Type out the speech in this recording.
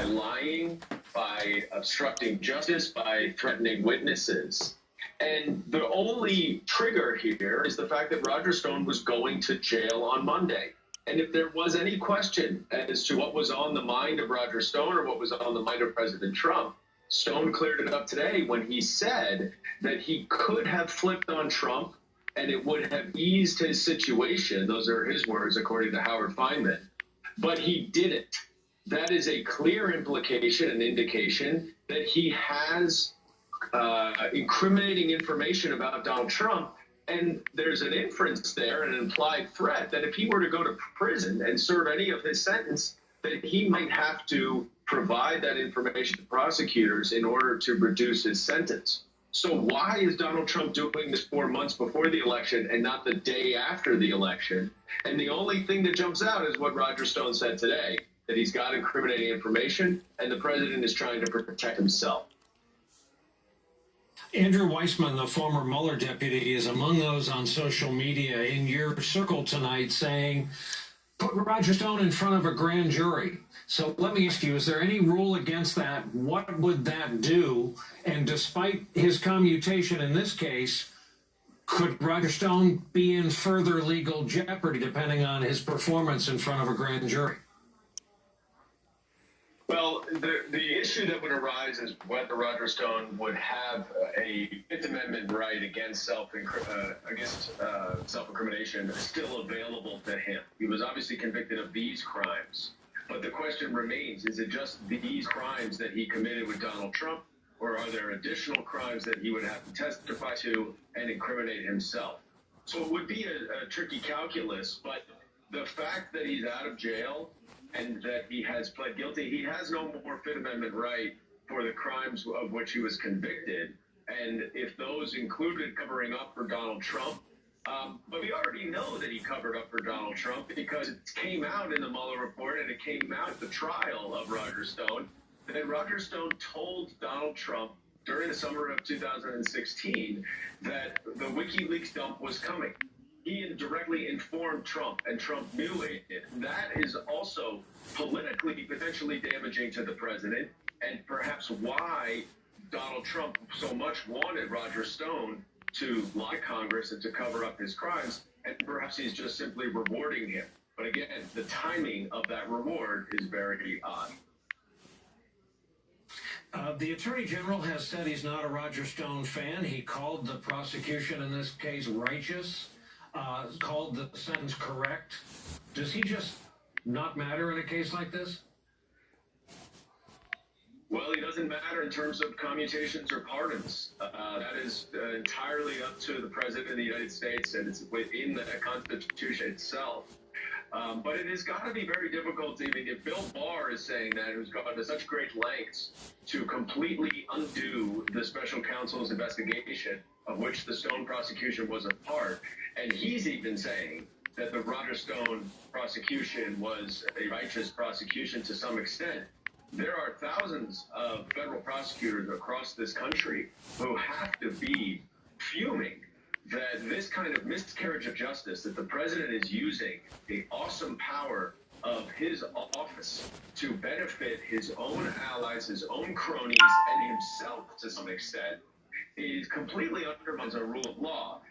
by lying, by obstructing justice, by threatening witnesses. And the only trigger here is the fact that Roger Stone was going to jail on Monday. And if there was any question as to what was on the mind of Roger Stone or what was on the mind of President Trump, Stone cleared it up today when he said that he could have flipped on Trump and it would have eased his situation. Those are his words, according to Howard Feynman. But he didn't. That is a clear implication and indication that he has incriminating information about Donald Trump. And there's an inference there, an implied threat, that if he were to go to prison and serve any of his sentence, that he might have to provide that information to prosecutors in order to reduce his sentence. So why is Donald Trump doing this 4 months before the election and not the day after the election? And the only thing that jumps out is what Roger Stone said today, that he's got incriminating information and the president is trying to protect himself. Andrew Weissmann, the former Mueller deputy, is among those on social media in your circle tonight saying, put Roger Stone in front of a grand jury. So let me ask you, is there any rule against that? What would that do? And despite his commutation in this case, could Roger Stone be in further legal jeopardy depending on his performance in front of a grand jury? Well, the issue that would arise is whether Roger Stone would have a Fifth Amendment right against self-incrimination still available to him. He was obviously convicted of these crimes. But the question remains, is it just these crimes that he committed with Donald Trump, or are there additional crimes that he would have to testify to and incriminate himself? So it would be a tricky calculus, but the fact that he's out of jail and that he has pled guilty, he has no more Fifth Amendment right for the crimes of which he was convicted. And if those included covering up for Donald Trump, but we already know that he covered up for Donald Trump because it came out in the Mueller report and it came out at the trial of Roger Stone that Roger Stone told Donald Trump during the summer of 2016 that the WikiLeaks dump was coming. He directly informed Trump, and Trump knew it. That is also politically potentially damaging to the president, and perhaps why Donald Trump so much wanted Roger Stone to lie to Congress and to cover up his crimes, and perhaps he's just simply rewarding him. But again, the timing of that reward is very odd. The Attorney General has said he's not a Roger Stone fan. He called the prosecution in this case righteous, called the sentence correct. Does he just not matter in a case like this? Well, he doesn't matter in terms of commutations or pardons. That is entirely up to the President of the United States, and it's within the Constitution itself. But it has got to be very difficult. I mean, if Bill Barr is saying that, who's gone to such great lengths to completely undo the special counsel's investigation, of which the Stone prosecution was a part, and he's even saying that the Roger Stone prosecution was a righteous prosecution to some extent. There are thousands of federal prosecutors across this country who have to be fuming that this kind of miscarriage of justice, that the president is using the awesome power of his office to benefit his own allies, his own cronies, and himself to some extent, is completely undermines our rule of law.